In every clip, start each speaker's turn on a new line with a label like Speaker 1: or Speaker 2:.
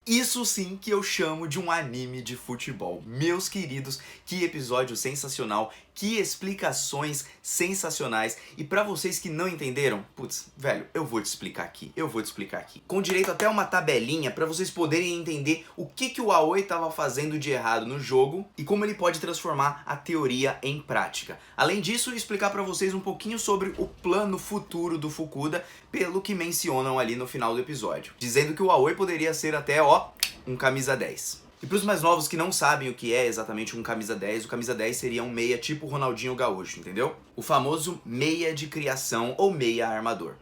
Speaker 1: Isso sim que eu chamo de um anime de futebol. Meus queridos, que episódio sensacional, que explicações sensacionais. E pra vocês que não entenderam, putz, velho, eu vou te explicar aqui, Com direito até uma tabelinha pra vocês poderem entender o que o Aoi tava fazendo de errado no jogo e como ele pode transformar a teoria em prática. Além disso, explicar pra vocês um pouquinho sobre o plano futuro do Fukuda, pelo que mencionam ali no final do episódio. Dizendo que o Aoi poderia ser até, um camisa 10. E para os mais novos que não sabem o que é exatamente um camisa 10, o camisa 10 seria um meia tipo Ronaldinho Gaúcho, entendeu? O famoso meia de criação ou meia armador.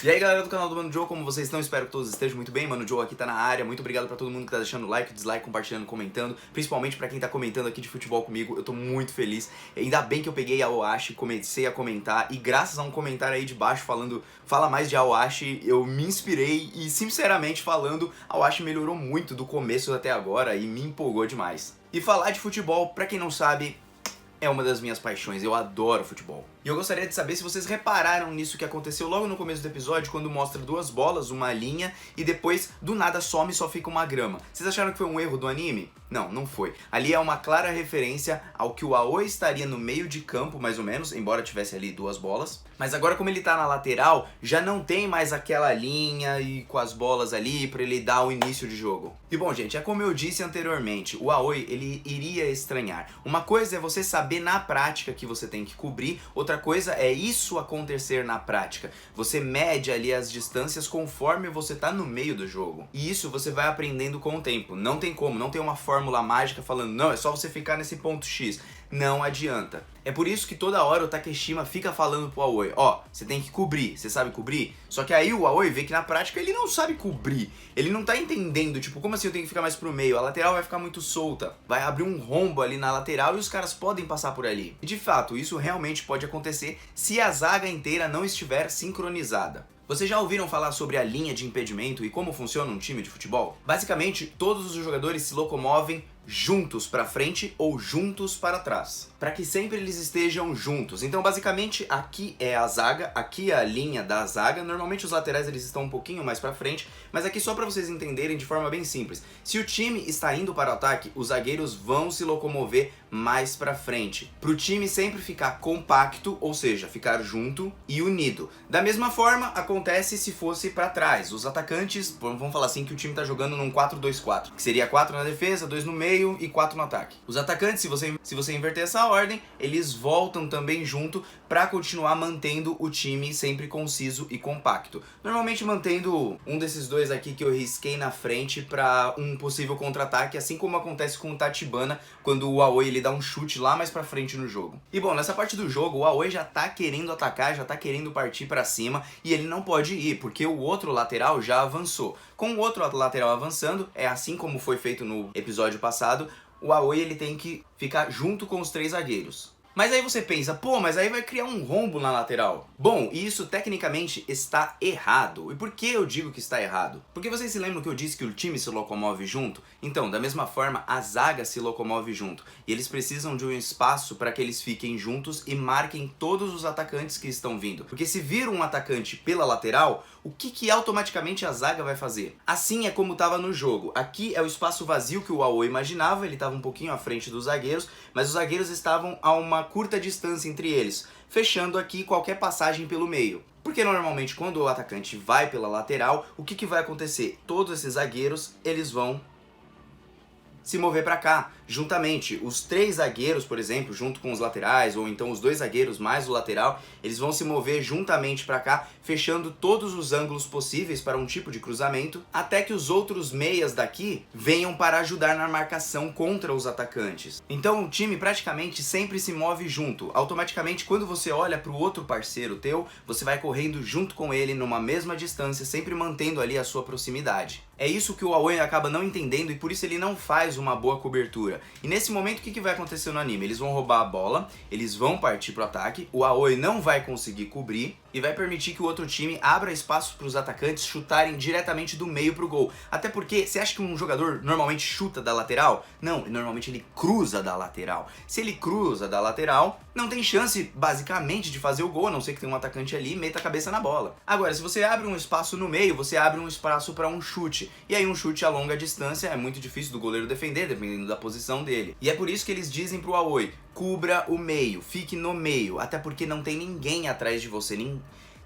Speaker 1: E aí galera do canal do Mano Joe, como vocês estão? Espero que todos estejam muito bem. Mano Joe aqui tá na área. Muito obrigado pra todo mundo que tá deixando like, dislike, compartilhando, comentando. Principalmente pra quem tá comentando aqui de futebol comigo. Eu tô muito feliz. Ainda bem que eu peguei a Aoashi, comecei a comentar. E graças a um comentário aí de baixo falando fala mais de Aoashi, eu me inspirei. E sinceramente falando, a Aoashi melhorou muito do começo até agora e me empolgou demais. E falar de futebol, pra quem não sabe, é uma das minhas paixões, eu adoro futebol. E eu gostaria de saber se vocês repararam nisso que aconteceu logo no começo do episódio, quando mostra duas bolas, uma linha, e depois do nada some e só fica uma grama. Vocês acharam que foi um erro do anime? Não, não foi. Ali é uma clara referência ao que o Aoi estaria no meio de campo, mais ou menos, embora tivesse ali duas bolas. Mas agora como ele tá na lateral, já não tem mais aquela linha e com as bolas ali pra ele dar o início de jogo. E bom, gente, é como eu disse anteriormente, o Aoi, ele iria estranhar. Uma coisa é você saber na prática que você tem que cobrir, outra coisa é isso acontecer na prática. Você mede ali as distâncias conforme você tá no meio do jogo. E isso você vai aprendendo com o tempo. Não tem como, não tem uma fórmula mágica falando, não, é só você ficar nesse ponto X. Não adianta. É por isso que toda hora o Takeshima fica falando pro Aoi, você tem que cobrir, você sabe cobrir? Só que aí o Aoi vê que na prática ele não sabe cobrir. Ele não tá entendendo, tipo, como assim eu tenho que ficar mais pro meio? A lateral vai ficar muito solta. Vai abrir um rombo ali na lateral e os caras podem passar por ali. E de fato, isso realmente pode acontecer se a zaga inteira não estiver sincronizada. Vocês já ouviram falar sobre a linha de impedimento e como funciona um time de futebol? Basicamente, todos os jogadores se locomovem juntos para frente ou juntos para trás, para que sempre eles estejam juntos. Então basicamente aqui é a zaga, aqui é a linha da zaga. Normalmente os laterais eles estão um pouquinho mais para frente, mas aqui só para vocês entenderem de forma bem simples. Se o time está indo para o ataque, os zagueiros vão se locomover mais para frente, para o time sempre ficar compacto, ou seja, ficar junto e unido. Da mesma forma acontece se fosse para trás. Os atacantes, vamos falar assim que o time está jogando num 4-2-4, que seria 4 na defesa, 2 no meio e 4 no ataque. Os atacantes, se você inverter essa ordem, eles voltam também junto para continuar mantendo o time sempre conciso e compacto. Normalmente mantendo um desses dois aqui que eu risquei na frente para um possível contra-ataque, assim como acontece com o Tachibana quando o Aoi ele dá um chute lá mais pra frente no jogo. E bom, nessa parte do jogo o Aoi já tá querendo atacar, já tá querendo partir pra cima e ele não pode ir, porque o outro lateral já avançou. Com o outro lateral avançando, é assim como foi feito no episódio passado, o Aoi ele tem que ficar junto com os 3 zagueiros. Mas aí você pensa, mas aí vai criar um rombo na lateral. Bom, isso tecnicamente está errado. E por que eu digo que está errado? Porque vocês se lembram que eu disse que o time se locomove junto? Então, da mesma forma, a zaga se locomove junto. E eles precisam de um espaço para que eles fiquem juntos e marquem todos os atacantes que estão vindo. Porque se vir um atacante pela lateral, o que automaticamente a zaga vai fazer? Assim é como estava no jogo. Aqui é o espaço vazio que o Aoi imaginava, ele estava um pouquinho à frente dos zagueiros, mas os zagueiros estavam a uma curta distância entre eles, fechando aqui qualquer passagem pelo meio. Porque normalmente quando o atacante vai pela lateral, o que vai acontecer? Todos esses zagueiros, eles vão se mover para cá, juntamente. Os 3 zagueiros, por exemplo, junto com os laterais, ou então os 2 zagueiros mais o lateral, eles vão se mover juntamente para cá, fechando todos os ângulos possíveis para um tipo de cruzamento, até que os outros meias daqui venham para ajudar na marcação contra os atacantes. Então o time praticamente sempre se move junto. Automaticamente, quando você olha para o outro parceiro teu, você vai correndo junto com ele numa mesma distância, sempre mantendo ali a sua proximidade. É isso que o Aoi acaba não entendendo e por isso ele não faz uma boa cobertura. E nesse momento o que vai acontecer no anime? Eles vão roubar a bola, eles vão partir pro ataque, o Aoi não vai conseguir cobrir e vai permitir que o outro time abra espaço para os atacantes chutarem diretamente do meio pro gol. Até porque, você acha que um jogador normalmente chuta da lateral? Não, normalmente ele cruza da lateral. Se ele cruza da lateral, não tem chance, basicamente, de fazer o gol, a não ser que tenha um atacante ali e meta a cabeça na bola. Agora, se você abre um espaço no meio, você abre um espaço para um chute. E aí um chute a longa distância é muito difícil do goleiro defender, dependendo da posição dele. E é por isso que eles dizem pro Aoi, cubra o meio, fique no meio, até porque não tem ninguém atrás de você,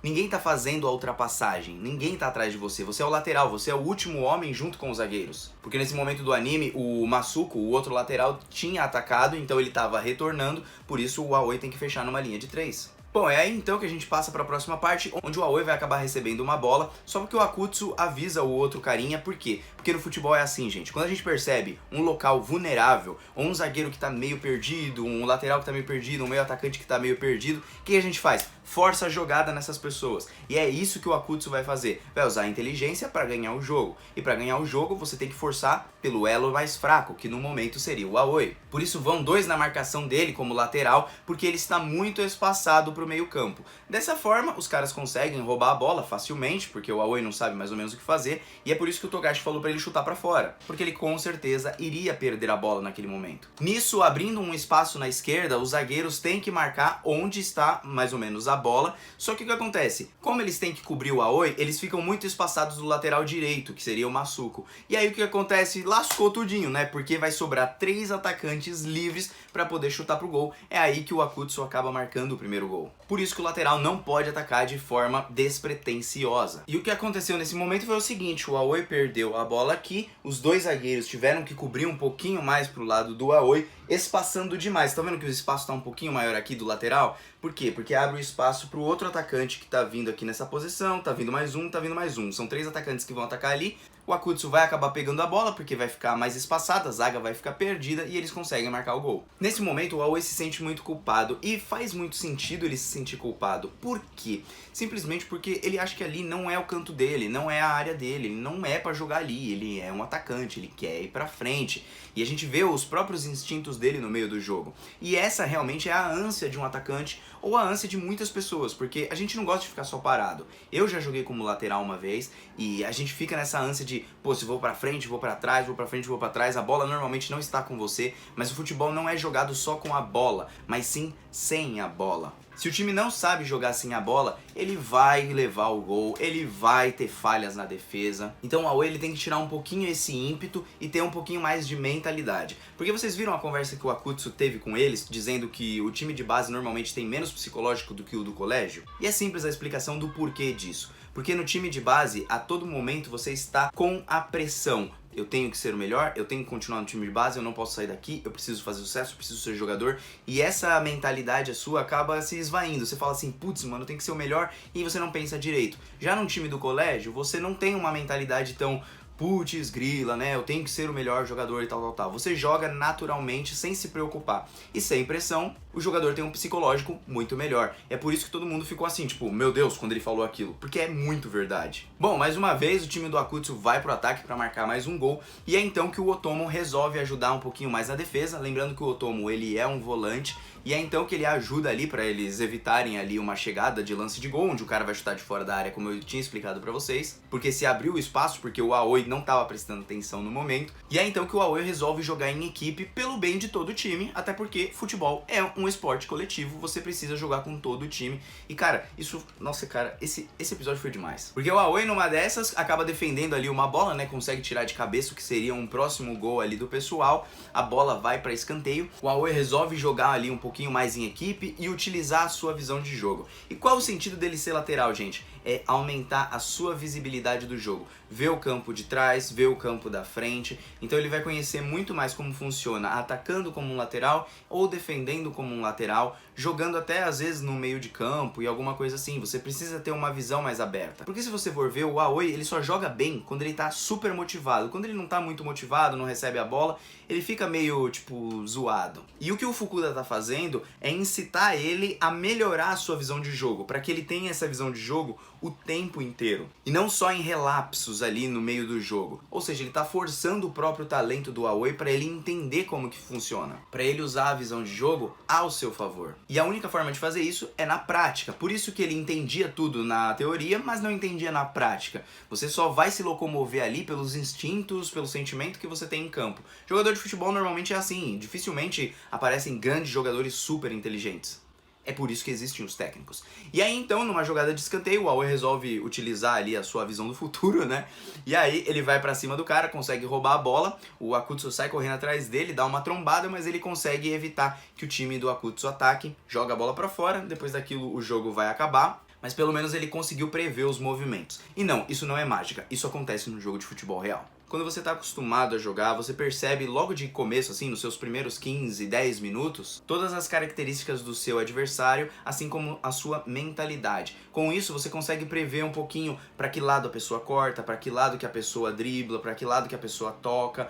Speaker 1: ninguém tá fazendo a ultrapassagem, ninguém tá atrás de você, você é o lateral, você é o último homem junto com os zagueiros. Porque nesse momento do anime, o Masuko, o outro lateral, tinha atacado, então ele tava retornando, por isso o Aoi tem que fechar numa linha de 3. Bom, é aí então que a gente passa para a próxima parte, onde o Aoi vai acabar recebendo uma bola, só porque o Akutsu avisa o outro carinha, por quê? Porque no futebol é assim, gente, quando a gente percebe um local vulnerável, ou um zagueiro que tá meio perdido, um lateral que tá meio perdido, um meio atacante que tá meio perdido, o que a gente faz? Força a jogada nessas pessoas. E é isso que o Akutsu vai fazer. Vai usar a inteligência para ganhar o jogo. E para ganhar o jogo, você tem que forçar pelo elo mais fraco, que no momento seria o Aoi. Por isso vão 2 na marcação dele como lateral, porque ele está muito espaçado pro meio campo. Dessa forma, os caras conseguem roubar a bola facilmente, porque o Aoi não sabe mais ou menos o que fazer, e é por isso que o Togashi falou para ele chutar para fora, porque ele com certeza iria perder a bola naquele momento. Nisso, abrindo um espaço na esquerda, os zagueiros têm que marcar onde está mais ou menos a bola, só que o que acontece? Como eles têm que cobrir o Aoi, eles ficam muito espaçados do lateral direito, que seria o Masuko. E aí o que acontece? Lascou tudinho, né? Porque vai sobrar 3 atacantes livres para poder chutar pro gol. É aí que o Akutsu acaba marcando o primeiro gol. Por isso que o lateral não pode atacar de forma despretensiosa. E o que aconteceu nesse momento foi o seguinte, o Aoi perdeu a bola aqui, os 2 zagueiros tiveram que cobrir um pouquinho mais pro lado do Aoi, espaçando demais. Tá vendo que o espaço tá um pouquinho maior aqui do lateral? Por quê? Porque abre o espaço pro outro atacante que tá vindo aqui nessa posição, tá vindo mais um, tá vindo mais um. São 3 atacantes que vão atacar ali. O Akutsu vai acabar pegando a bola porque vai ficar mais espaçada, a zaga vai ficar perdida e eles conseguem marcar o gol. Nesse momento o Aoi se sente muito culpado e faz muito sentido ele se sentir culpado. Por quê? Simplesmente porque ele acha que ali não é o canto dele, não é a área dele, ele não é pra jogar ali, ele é um atacante, ele quer ir pra frente. E a gente vê os próprios instintos dele no meio do jogo. E essa realmente é a ânsia de um atacante ou a ânsia de muitas pessoas, porque a gente não gosta de ficar só parado. Eu já joguei como lateral uma vez e a gente fica nessa ânsia de, pô, se vou pra frente, vou pra trás, vou pra frente, vou pra trás, a bola normalmente não está com você, mas o futebol não é jogado só com a bola, mas sim sem a bola. Se o time não sabe jogar sem a bola, ele vai levar o gol, ele vai ter falhas na defesa. Então o Aoi ele tem que tirar um pouquinho esse ímpeto e ter um pouquinho mais de mentalidade. Porque vocês viram a conversa que o Akutsu teve com eles, dizendo que o time de base normalmente tem menos psicológico do que o do colégio? E é simples a explicação do porquê disso. Porque no time de base, a todo momento você está com a pressão. Eu tenho que ser o melhor, eu tenho que continuar no time de base, eu não posso sair daqui, eu preciso fazer sucesso, eu preciso ser jogador. E essa mentalidade sua acaba se esvaindo. Você fala assim, putz, mano, eu tenho que ser o melhor, e você não pensa direito. Já no time do colégio, você não tem uma mentalidade tão putz, grila, né? Eu tenho que ser o melhor jogador e tal. Você joga naturalmente, sem se preocupar. E sem pressão, o jogador tem um psicológico muito melhor. É por isso que todo mundo ficou assim, tipo, meu Deus, quando ele falou aquilo. Porque é muito verdade. Bom, mais uma vez, o time do Akutsu vai pro ataque para marcar mais um gol. E é então que o Otomo resolve ajudar um pouquinho mais na defesa. Lembrando que o Otomo, ele é um volante. E é então que ele ajuda ali para eles evitarem ali uma chegada de lance de gol, onde o cara vai chutar de fora da área, como eu tinha explicado para vocês. Porque se abriu o espaço, porque o Aoi não estava prestando atenção no momento. E é então que o Aoi resolve jogar em equipe pelo bem de todo o time, até porque futebol é um esporte coletivo, você precisa jogar com todo o time. E cara, isso, nossa cara, esse episódio foi demais. Porque o Aoi numa dessas acaba defendendo ali uma bola, né, consegue tirar de cabeça o que seria um próximo gol ali do pessoal. A bola vai para escanteio, o Aoi resolve jogar ali um pouquinho mais em equipe e utilizar a sua visão de jogo. E qual o sentido dele ser lateral, gente? É aumentar a sua visibilidade do jogo. Ver o campo de trás, ver o campo da frente. Então ele vai conhecer muito mais como funciona atacando como um lateral ou defendendo como um lateral, jogando até às vezes no meio de campo e alguma coisa assim. Você precisa ter uma visão mais aberta. Porque se você for ver, o Aoi, ele só joga bem quando ele tá super motivado. Quando ele não tá muito motivado, não recebe a bola, ele fica meio, tipo, zoado. E o que o Fukuda tá fazendo é incitar ele a melhorar a sua visão de jogo. Para que ele tenha essa visão de jogo o tempo inteiro. E não só em relapsos ali no meio do jogo. Ou seja, ele tá forçando o próprio talento do Aoi para ele entender como que funciona. Para ele usar a visão de jogo ao seu favor. E a única forma de fazer isso é na prática. Por isso que ele entendia tudo na teoria, mas não entendia na prática. Você só vai se locomover ali pelos instintos, pelo sentimento que você tem em campo. Jogador de futebol normalmente é assim. Dificilmente aparecem grandes jogadores super inteligentes. É por isso que existem os técnicos. E aí então, numa jogada de escanteio, o Aoi resolve utilizar ali a sua visão do futuro, né? E aí ele vai pra cima do cara, consegue roubar a bola, o Akutsu sai correndo atrás dele, dá uma trombada, mas ele consegue evitar que o time do Akutsu ataque, joga a bola pra fora, depois daquilo o jogo vai acabar, mas pelo menos ele conseguiu prever os movimentos. E não, isso não é mágica, isso acontece no jogo de futebol real. Quando você está acostumado a jogar, você percebe logo de começo, assim, nos seus primeiros 15, 10 minutos, todas as características do seu adversário, assim como a sua mentalidade. Com isso, você consegue prever um pouquinho para que lado a pessoa corta, para que lado que a pessoa dribla, para que lado que a pessoa toca,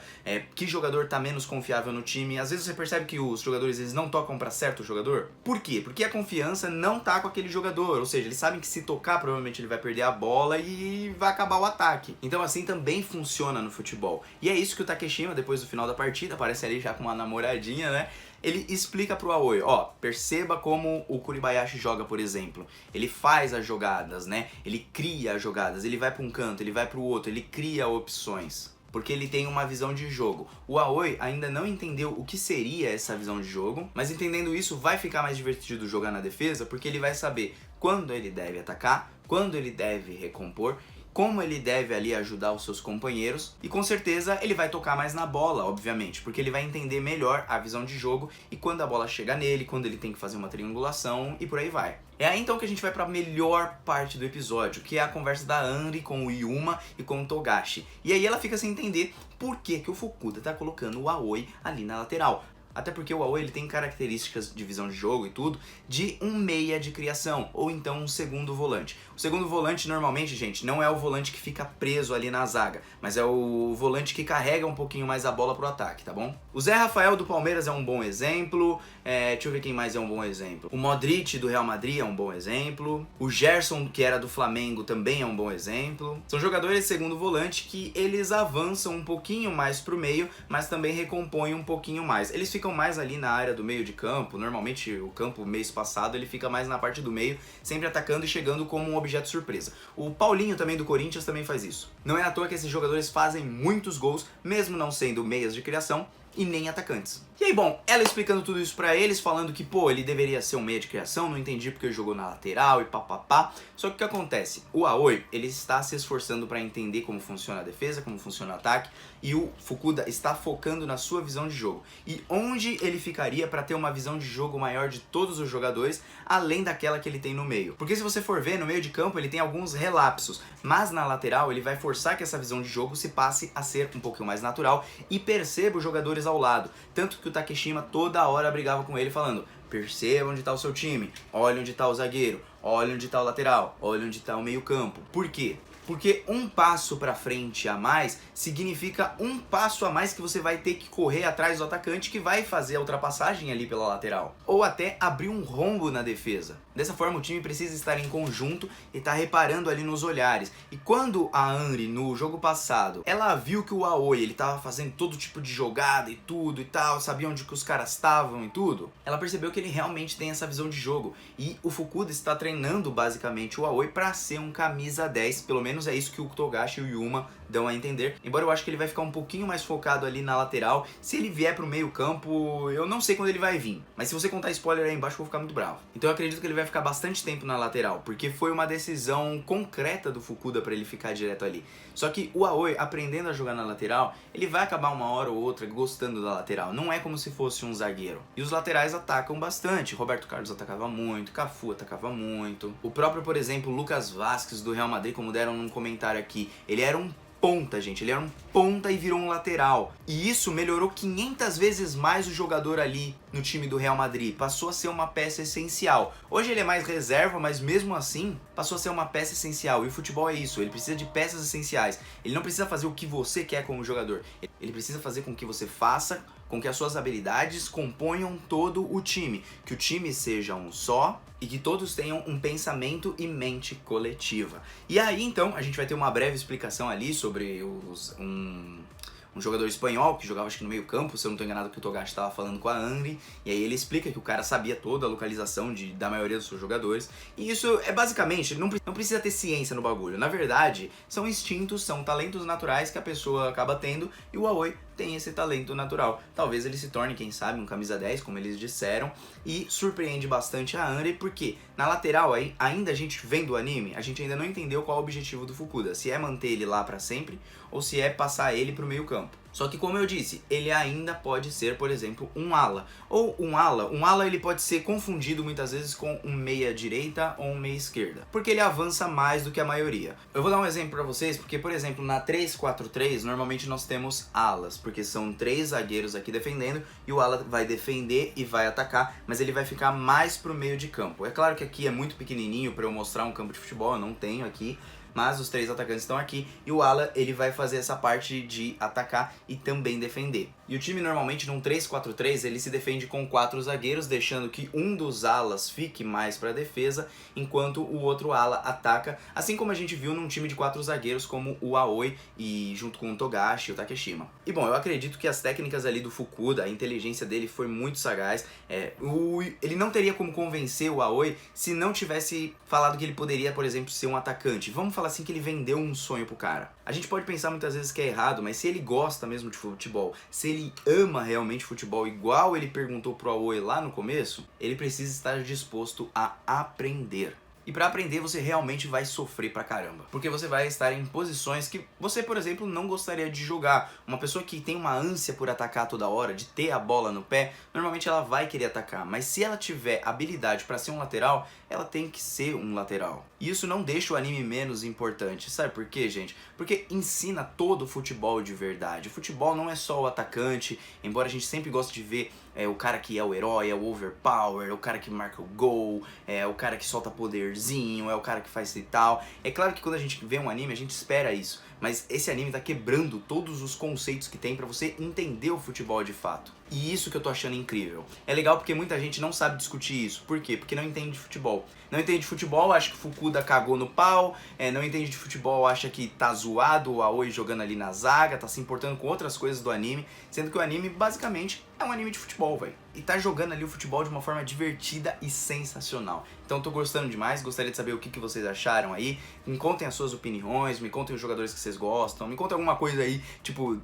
Speaker 1: que jogador está menos confiável no time. Às vezes você percebe que os jogadores eles não tocam para certo jogador. Por quê? Porque a confiança não tá com aquele jogador, ou seja, eles sabem que se tocar, provavelmente ele vai perder a bola e vai acabar o ataque. Então assim também funciona no futebol. E é isso que o Takeshima, depois do final da partida, aparece ali já com uma namoradinha, né? Ele explica pro Aoi, ó, perceba como o Kuribayashi joga, por exemplo. Ele faz as jogadas, né? Ele cria as jogadas, ele vai para um canto, ele vai para o outro, ele cria opções. Porque ele tem uma visão de jogo. O Aoi ainda não entendeu o que seria essa visão de jogo, mas entendendo isso vai ficar mais divertido jogar na defesa, porque ele vai saber quando ele deve atacar, quando ele deve recompor, como ele deve ali ajudar os seus companheiros e com certeza ele vai tocar mais na bola, obviamente, porque ele vai entender melhor a visão de jogo e quando a bola chega nele, quando ele tem que fazer uma triangulação e por aí vai. É aí então que a gente vai para a melhor parte do episódio, que é a conversa da Anri com o Yuma e com o Togashi. E aí ela fica sem entender por que o Fukuda tá colocando o Aoi ali na lateral. Até porque o Aoi ele tem características de visão de jogo e tudo de um meia de criação, ou então um segundo volante. O segundo volante normalmente, gente, não é o volante que fica preso ali na zaga, mas é o volante que carrega um pouquinho mais a bola pro ataque, tá bom? O Zé Rafael do Palmeiras é um bom exemplo, deixa eu ver quem mais é um bom exemplo. O Modric do Real Madrid é um bom exemplo, o Gerson, que era do Flamengo, também é um bom exemplo. São jogadores de segundo volante que eles avançam um pouquinho mais pro meio, mas também recompõem um pouquinho mais. Eles ficam mais ali na área do meio de campo, normalmente o campo mês passado ele fica mais na parte do meio, sempre atacando e chegando como um objeto surpresa. O Paulinho também do Corinthians também faz isso. Não é à toa que esses jogadores fazem muitos gols, mesmo não sendo meias de criação e nem atacantes. E aí, bom, ela explicando tudo isso pra eles, falando que, pô, ele deveria ser um meia de criação, não entendi porque ele jogou na lateral e papapá. Só que o que acontece? O Aoi, ele está se esforçando pra entender como funciona a defesa, como funciona o ataque, e o Fukuda está focando na sua visão de jogo. E onde ele ficaria pra ter uma visão de jogo maior de todos os jogadores, além daquela que ele tem no meio. Porque se você for ver, no meio de campo ele tem alguns relapsos, mas na lateral ele vai forçar que essa visão de jogo se passe a ser um pouquinho mais natural e perceba os jogadores ao lado. Tanto que o Takeshima toda hora brigava com ele falando: perceba onde está o seu time, olha onde está o zagueiro, olha onde está o lateral, olha onde está o meio campo. Por quê? Porque um passo para frente a mais significa um passo a mais que você vai ter que correr atrás do atacante que vai fazer a ultrapassagem ali pela lateral. Ou até abrir um rombo na defesa. Dessa forma o time precisa estar em conjunto e estar reparando ali nos olhares. E quando a Anri no jogo passado, ela viu que o Aoi ele tava fazendo todo tipo de jogada e tudo e tal, sabia onde que os caras estavam e tudo, ela percebeu que ele realmente tem essa visão de jogo. E o Fukuda está treinando basicamente o Aoi para ser um camisa 10, pelo menos é isso que o Togashi e o Yuma dão a entender. Embora eu acho que ele vai ficar um pouquinho mais focado ali na lateral. Se ele vier pro meio campo, eu não sei quando ele vai vir. Mas se você contar spoiler aí embaixo, eu vou ficar muito bravo. Então eu acredito que ele vai ficar bastante tempo na lateral, porque foi uma decisão concreta do Fukuda para ele ficar direto ali. Só que o Aoi, aprendendo a jogar na lateral, ele vai acabar uma hora ou outra gostando da lateral. Não é como se fosse um zagueiro. E os laterais atacam bastante. Roberto Carlos atacava muito, Cafu atacava muito. O próprio, por exemplo, Lucas Vázquez do Real Madrid, como deram num comentário aqui, ele era um ponta, gente, ele era um ponta e virou um lateral. E isso melhorou 500 vezes mais o jogador ali no time do Real Madrid, passou a ser uma peça essencial. Hoje ele é mais reserva, mas mesmo assim passou a ser uma peça essencial. E o futebol é isso, ele precisa de peças essenciais. Ele não precisa fazer o que você quer como jogador, ele precisa fazer com que você faça, com que as suas habilidades componham todo o time, que o time seja um só e que todos tenham um pensamento e mente coletiva. E aí então a gente vai ter uma breve explicação ali sobre um jogador espanhol que jogava acho que no meio campo, se eu não estou enganado, que o Togashi estava falando com a Angry, e aí ele explica que o cara sabia toda a localização da maioria dos seus jogadores, e isso é basicamente, não precisa ter ciência no bagulho, na verdade, são instintos, são talentos naturais que a pessoa acaba tendo, e o Aoi tem esse talento natural. Talvez ele se torne, quem sabe, um camisa 10, como eles disseram, e surpreende bastante a Angry, porque na lateral, aí, ainda a gente vendo o anime, a gente ainda não entendeu qual é o objetivo do Fukuda, se é manter ele lá pra sempre, ou se é passar ele pro meio campo. Só que como eu disse, ele ainda pode ser, por exemplo, um ala. Ou um ala ele pode ser confundido muitas vezes com um meia direita ou um meia esquerda, porque ele avança mais do que a maioria. Eu vou dar um exemplo pra vocês, porque por exemplo, na 3-4-3, normalmente nós temos alas, porque são 3 zagueiros aqui defendendo, e o ala vai defender e vai atacar, mas ele vai ficar mais pro meio de campo. É claro que aqui é muito pequenininho para eu mostrar um campo de futebol, eu não tenho aqui, mas os 3 atacantes estão aqui e o ala ele vai fazer essa parte de atacar e também defender. E o time normalmente num 3-4-3 ele se defende com 4 zagueiros, deixando que um dos alas fique mais para defesa, enquanto o outro ala ataca, assim como a gente viu num time de 4 zagueiros como o Aoi e junto com o Togashi e o Takeshima. E bom, eu acredito que as técnicas ali do Fukuda, a inteligência dele foi muito sagaz. Ele não teria como convencer o Aoi se não tivesse falado que ele poderia, por exemplo, ser um atacante. Vamos falar assim que ele vendeu um sonho pro cara. A gente pode pensar muitas vezes que é errado, mas se ele gosta mesmo de futebol, se ele ama realmente futebol igual ele perguntou pro Aoi lá no começo, ele precisa estar disposto a aprender. E para aprender você realmente vai sofrer pra caramba, porque você vai estar em posições que você, por exemplo, não gostaria de jogar. Uma pessoa que tem uma ânsia por atacar toda hora, de ter a bola no pé, normalmente ela vai querer atacar, mas se ela tiver habilidade para ser um lateral, ela tem que ser um lateral. E isso não deixa o anime menos importante. Sabe por quê, gente? Porque ensina todo o futebol de verdade. O futebol não é só o atacante, embora a gente sempre goste de ver o cara que é o herói, é o overpower, é o cara que marca o gol, é o cara que solta poderzinho, é o cara que faz e tal. É claro que quando a gente vê um anime, a gente espera isso, mas esse anime tá quebrando todos os conceitos que tem pra você entender o futebol de fato. E isso que eu tô achando incrível. É legal porque muita gente não sabe discutir isso. Por quê? Porque não entende de futebol. Não entende de futebol, acha que o Fukuda cagou no pau, não entende de futebol, acha que tá zoado o Aoi jogando ali na zaga, tá se importando com outras coisas do anime, sendo que o anime basicamente é um anime de futebol, velho. E tá jogando ali o futebol de uma forma divertida e sensacional. Então tô gostando demais, gostaria de saber o que vocês acharam aí. Me contem as suas opiniões, me contem os jogadores que vocês gostam, me contem alguma coisa aí, tipo,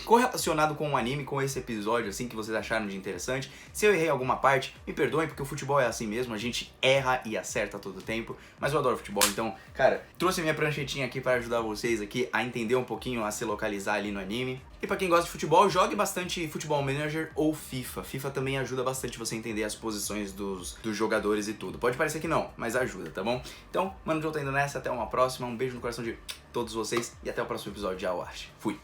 Speaker 1: correlacionado com o anime, com esse episódio, assim, que vocês acharam de interessante. Se eu errei alguma parte, me perdoem, porque o futebol é assim mesmo, a gente erra e acerta a todo tempo, mas eu adoro futebol, então, cara, trouxe minha pranchetinha aqui para ajudar vocês aqui a entender um pouquinho, a se localizar ali no anime. E pra quem gosta de futebol, jogue bastante Futebol Manager ou FIFA. FIFA também ajuda bastante você a entender as posições dos jogadores e tudo. Pode parecer que não, mas ajuda, tá bom? Então, Mano Joe tá indo nessa, até uma próxima, um beijo no coração de todos vocês e até o próximo episódio de Awashi. Fui!